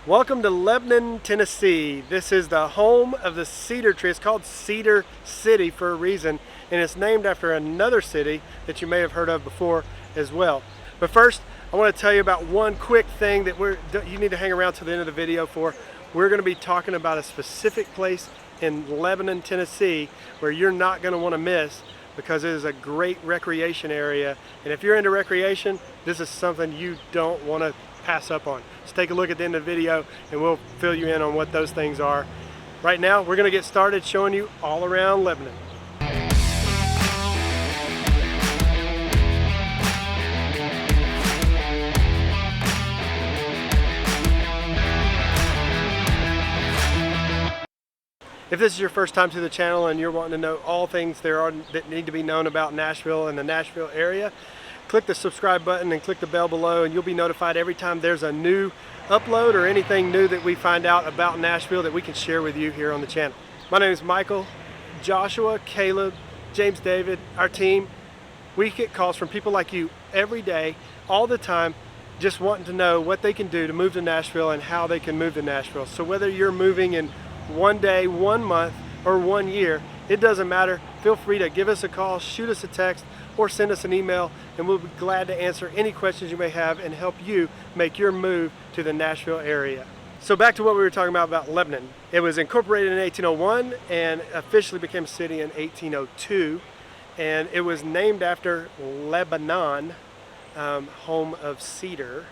Welcome to Lebanon, Tennessee. This is the home of the cedar tree. It's called Cedar City for a reason, and it's named after another city that you may have heard of before as well. But first, I want to tell you about one quick thing that you need to hang around to the end of the video for. We're going to be talking about a specific place in Lebanon, Tennessee, where you're not going to want to miss, because it is a great recreation area. And if you're into recreation, this is something you don't want to pass up on. So take a look at the end of the video and we'll fill you in on what those things are. Right now, we're going to get started showing you all around Lebanon. If this is your first time to the channel and you're wanting to know all things there are that need to be known about Nashville and the Nashville area, click the subscribe button and click the bell below, and you'll be notified every time there's a new upload or anything new that we find out about Nashville that we can share with you here on the channel. My name is Michael, Joshua, Caleb, James David, our team. We get calls from people like you every day, all the time, just wanting to know what they can do to move to Nashville and how they can move to Nashville. So whether you're moving in 1 day, 1 month, or 1 year, it doesn't matter. Feel free to give us a call, shoot us a text, or send us an email, and we'll be glad to answer any questions you may have and help you make your move to the Nashville area. So back to what we were talking about Lebanon. It was incorporated in 1801 and officially became a city in 1802, and it was named after Lebanon, home of cedar.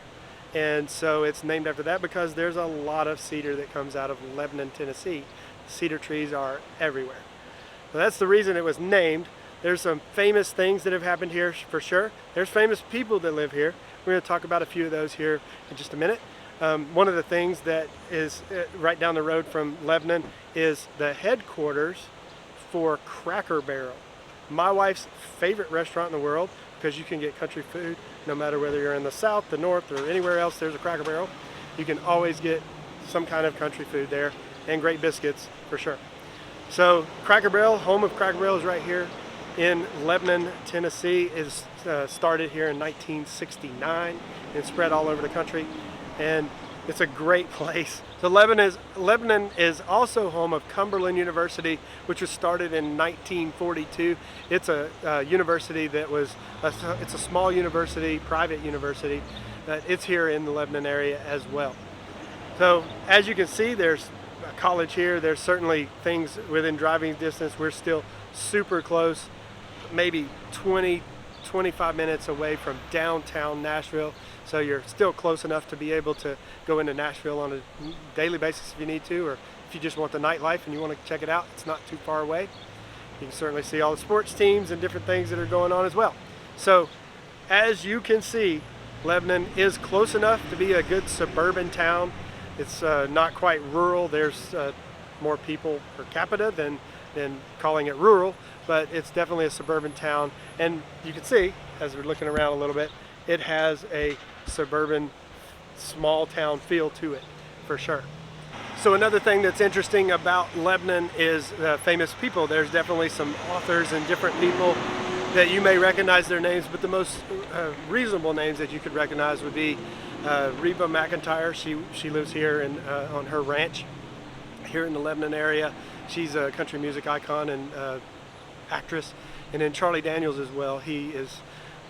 And so it's named after that because there's a lot of cedar that comes out of Lebanon, Tennessee. Cedar trees are everywhere. So that's the reason it was named. There's some famous things that have happened here for sure. There's famous people that live here. We're going to talk about a few of those here in just a minute. One of the things that is right down the road from Lebanon is the headquarters for Cracker Barrel, my wife's favorite restaurant in the world, because you can get country food no matter whether you're in the south, the north, or anywhere else there's a Cracker Barrel. You can always get some kind of country food there, and great biscuits for sure. So Cracker Barrel, home of Cracker Barrel, is right here in Lebanon, Tennessee. Is started here in 1969 and spread all over the country, and it's a great place. So Lebanon is also home of Cumberland University, which was started in 1942. It's a university that was it's a small university, private university. It's here in the Lebanon area as well. So as you can see, there's a college here. There's certainly things within driving distance. We're still super close, maybe 20-25 minutes away from downtown Nashville. So you're still close enough to be able to go into Nashville on a daily basis if you need to, or if you just want the nightlife and you want to check it out, it's not too far away. You can certainly see all the sports teams and different things that are going on as well. So as you can see, Lebanon is close enough to be a good suburban town. It's not quite rural. There's more people per capita than calling it rural, but it's definitely a suburban town. And you can see, as we're looking around a little bit, it has a suburban small town feel to it for sure. So another thing that's interesting about Lebanon is famous people. There's definitely some authors and different people that you may recognize their names, but the most reasonable names that you could recognize would be Reba McEntire. She lives here on her ranch here in the Lebanon area. She's a country music icon and actress. And then Charlie Daniels as well. He is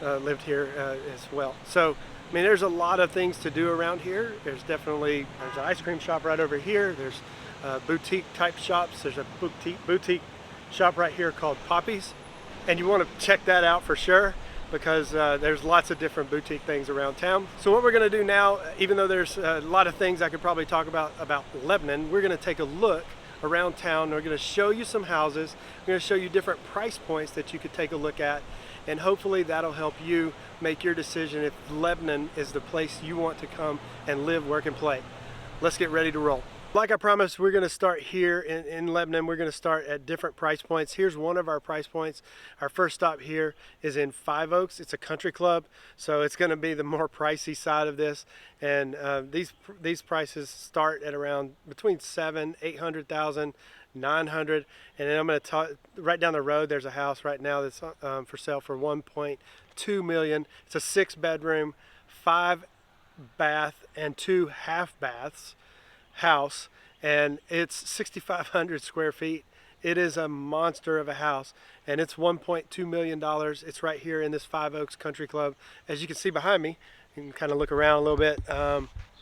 lived here as well. So I mean, there's a lot of things to do around here. There's an ice cream shop right over here. There's boutique type shops. There's a boutique shop right here called Poppy's, and you want to check that out for sure, because there's lots of different boutique things around town. So what we're going to do now, even though there's a lot of things I could probably talk about Lebanon, we're going to take a look around town. We're going to show you some houses. We're going to show you different price points that you could take a look at, and hopefully that'll help you make your decision if Lebanon is the place you want to come and live, work, and play. Let's get ready to roll. Like I promised, we're going to start here in Lebanon. We're going to start at different price points. Here's one of our price points. Our first stop here is in Five Oaks. It's a country club, so it's going to be the more pricey side of this. And these prices start at around between $700,000-800,000, $900,000. And then I'm going to talk right down the road. There's a house right now that's for sale for $1.2 million. It's a 6-bedroom, 5 bath, and 2 half baths. house, and it's 6,500 square feet. It is a monster of a house, and it's $1.2 million. It's right here in this Five Oaks Country Club. As you can see behind me, you can kind of look around a little bit.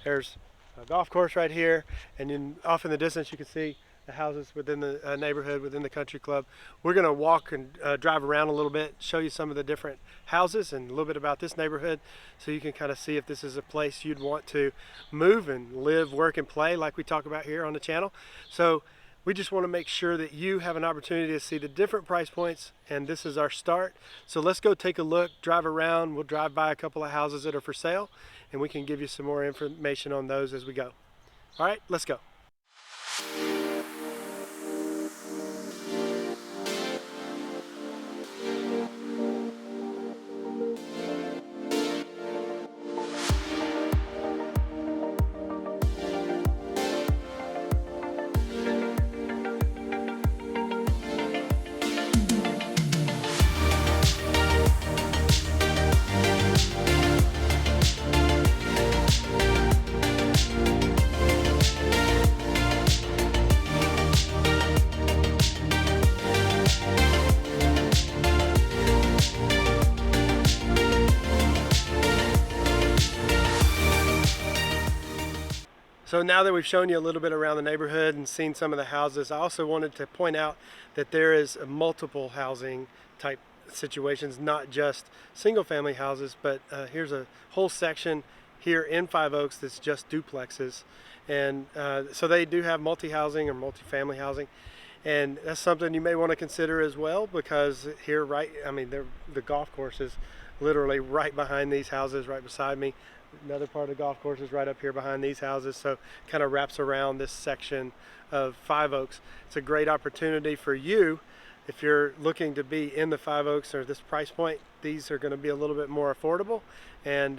There's a golf course right here, and then off in the distance you can see the houses within the neighborhood, within the country club. We're going to walk and drive around a little bit, show you some of the different houses and a little bit about this neighborhood, so you can kind of see if this is a place you'd want to move and live, work, and play like we talk about here on the channel. So we just want to make sure that you have an opportunity to see the different price points, and this is our start. So let's go take a look, drive around. We'll drive by a couple of houses that are for sale, and we can give you some more information on those as we go. All right, let's go. So now that we've shown you a little bit around the neighborhood and seen some of the houses, I also wanted to point out that there is multiple housing type situations, not just single family houses, but here's a whole section here in Five Oaks that's just duplexes. And so they do have multi-housing or multi-family housing. And that's something you may want to consider as well, because here, the golf course is literally right behind these houses, right beside me. Another part of the golf course is right up here behind these houses, so kind of wraps around this section of Five Oaks. It's a great opportunity for you if you're looking to be in the Five Oaks or this price point. These are going to be a little bit more affordable, and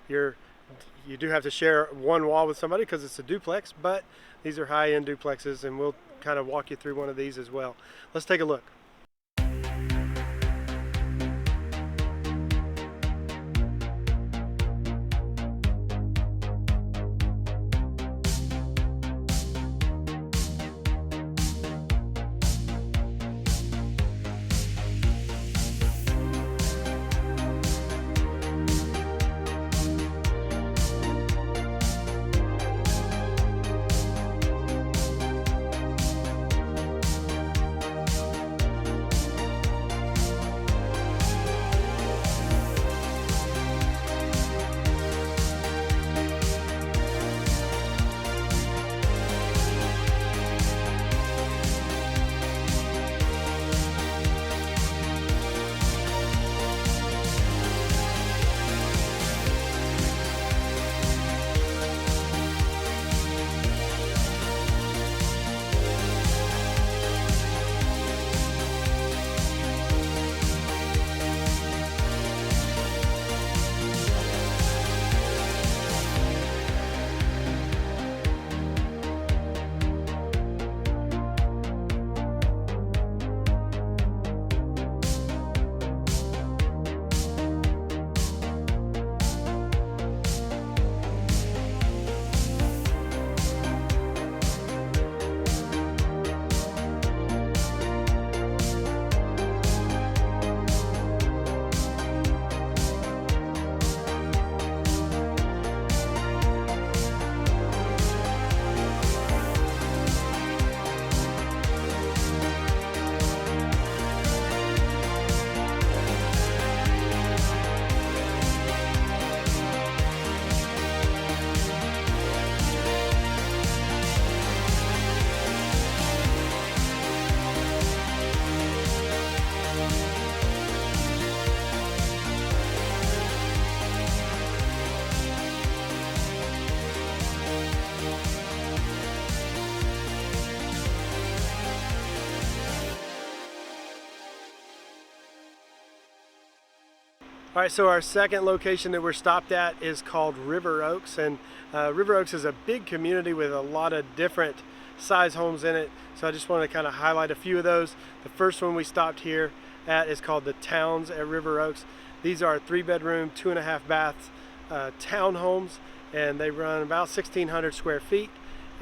you do have to share one wall with somebody because it's a duplex, but these are high-end duplexes, and we'll kind of walk you through one of these as well. Let's take a look. All right, so our second location that we're stopped at is called River Oaks, and River Oaks is a big community with a lot of different size homes in it. So I just want to kind of highlight a few of those. The first one we stopped here at is called the Towns at River Oaks. These are 3-bedroom, 2.5 bath townhomes, and they run about 1,600 square feet.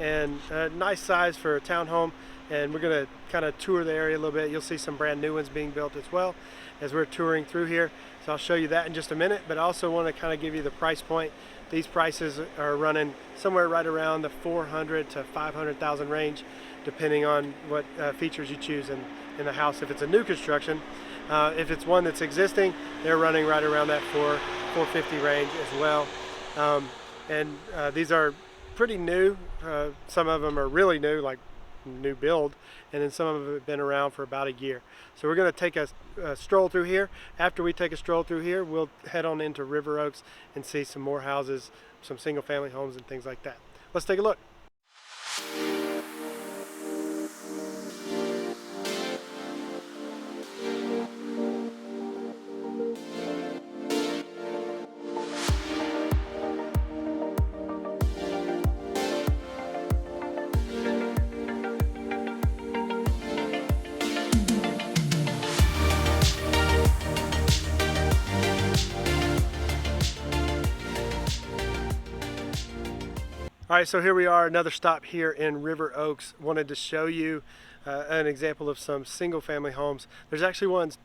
and a nice size for a townhome. And we're going to kind of tour the area a little bit. You'll see some brand new ones being built as well as we're touring through here. So I'll show you that in just a minute, but I also want to kind of give you the price point. These prices are running somewhere right around the 400 to 500,000 range, depending on what features you choose in the house. If it's a new construction, if it's one that's existing, they're running right around that 450 range as well. These are pretty new. Some of them are really new, like new build, and then some of them have been around for about a year. So we're going to take a stroll through here. After we take a stroll through here, we'll head on into River Oaks and see some more houses, some single family homes and things like that. Let's take a look. All right, so here we are, another stop here in River Oaks. Wanted to show you an example of some single family homes. There's actually ones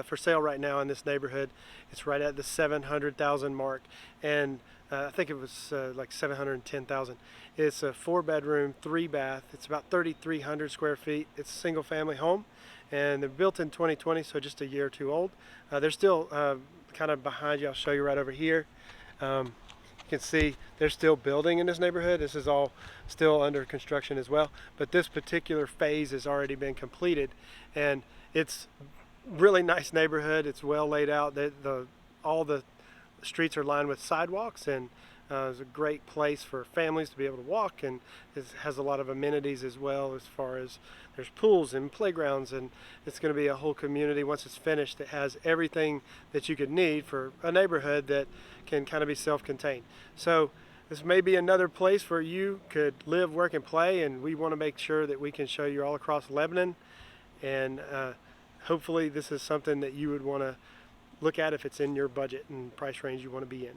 for sale right now in this neighborhood. It's right at the 700,000 mark, and I think it was like 710,000. It's a 4-bedroom, 3-bath. It's about 3,300 square feet. It's a single family home, and they're built in 2020, so just a year or two old. They're still kind of behind you. I'll show you right over here. You can see they're still building in this neighborhood. This is all still under construction as well, but this particular phase has already been completed, and it's really nice neighborhood. It's well laid out. All the streets are lined with sidewalks, and it's a great place for families to be able to walk, and it has a lot of amenities as well, as far as there's pools and playgrounds, and it's going to be a whole community once it's finished. It has everything that you could need for a neighborhood that can kind of be self-contained. So this may be another place where you could live, work, and play, and we want to make sure that we can show you all across Lebanon, and hopefully this is something that you would want to look at if it's in your budget and price range you want to be in.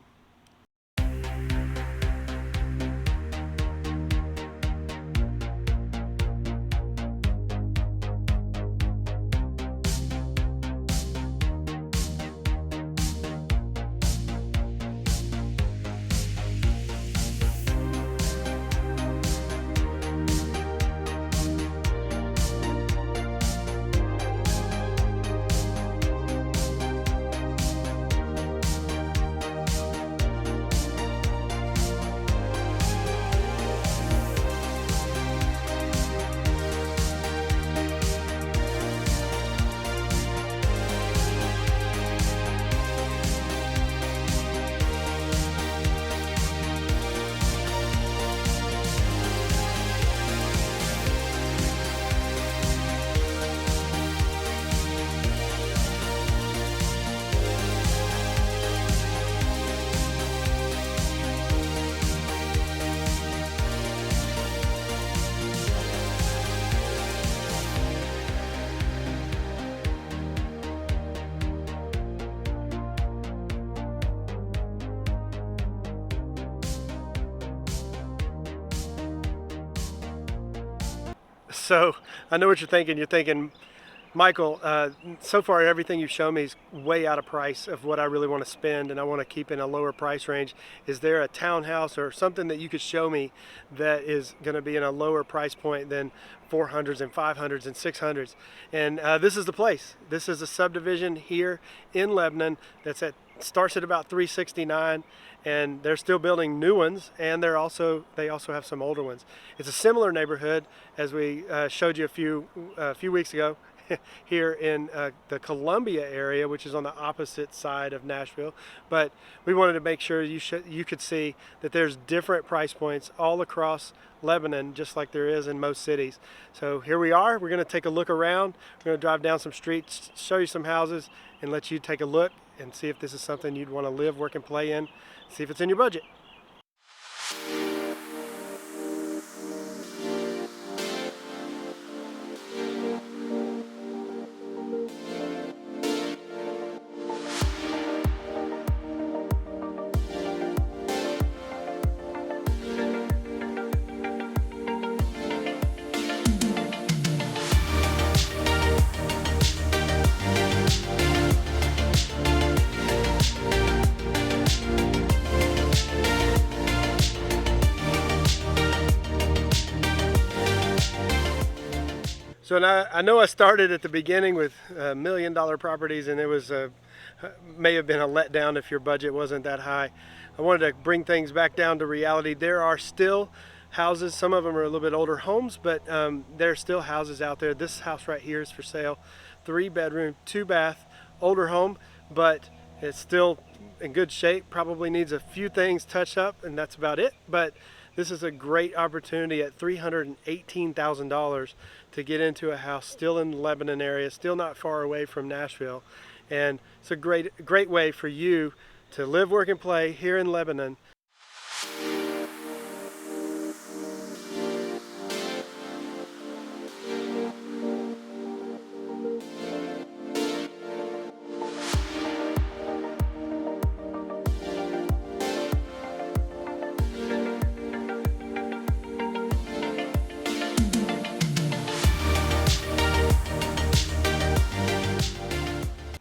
So I know what you're thinking. You're thinking, Michael, so far everything you've shown me is way out of price of what I really want to spend, and I want to keep in a lower price range. Is there a townhouse or something that you could show me that is going to be in a lower price point than 400s and 500s and 600s? And this is the place. This is a subdivision here in Lebanon starts at about 369, and they're still building new ones, and they also have some older ones. It's a similar neighborhood as we showed you a few weeks ago here in the Columbia area, which is on the opposite side of Nashville. But we wanted to make sure you could see that there's different price points all across Lebanon, just like there is in most cities. So here we are. We're going to take a look around. We're going to drive down some streets, show you some houses, and let you take a look and see if this is something you'd want to live, work, and play in. See if it's in your budget. So now, I know I started at the beginning with $1 million properties, and it was may have been a letdown if your budget wasn't that high. I wanted to bring things back down to reality. There are still houses, some of them are a little bit older homes, but there are still houses out there. This house right here is for sale. 3-bedroom, 2-bath, older home, but it's still in good shape. Probably needs a few things touched up, and that's about it. But this is a great opportunity at $318,000 to get into a house still in the Lebanon area, still not far away from Nashville. And it's a great way for you to live, work, and play here in Lebanon.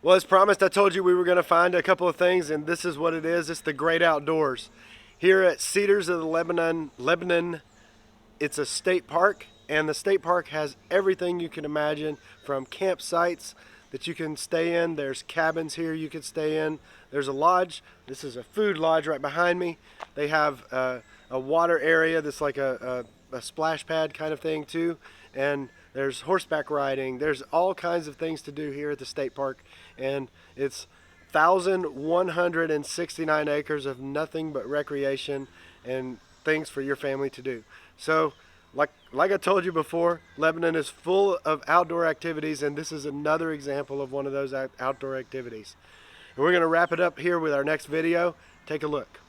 Well, as promised, I told you we were going to find a couple of things, and this is what it is. It's the great outdoors. Here at Cedars of the Lebanon, it's a state park, and the state park has everything you can imagine, from campsites that you can stay in. There's cabins here you can stay in. There's a lodge. This is a food lodge right behind me. They have a water area that's like a splash pad kind of thing too, and there's horseback riding. There's all kinds of things to do here at the state park, and it's 1,169 acres of nothing but recreation and things for your family to do. So like I told you before, Lebanon is full of outdoor activities, and this is another example of one of those outdoor activities. And we're going to wrap it up here with our next video. Take a look.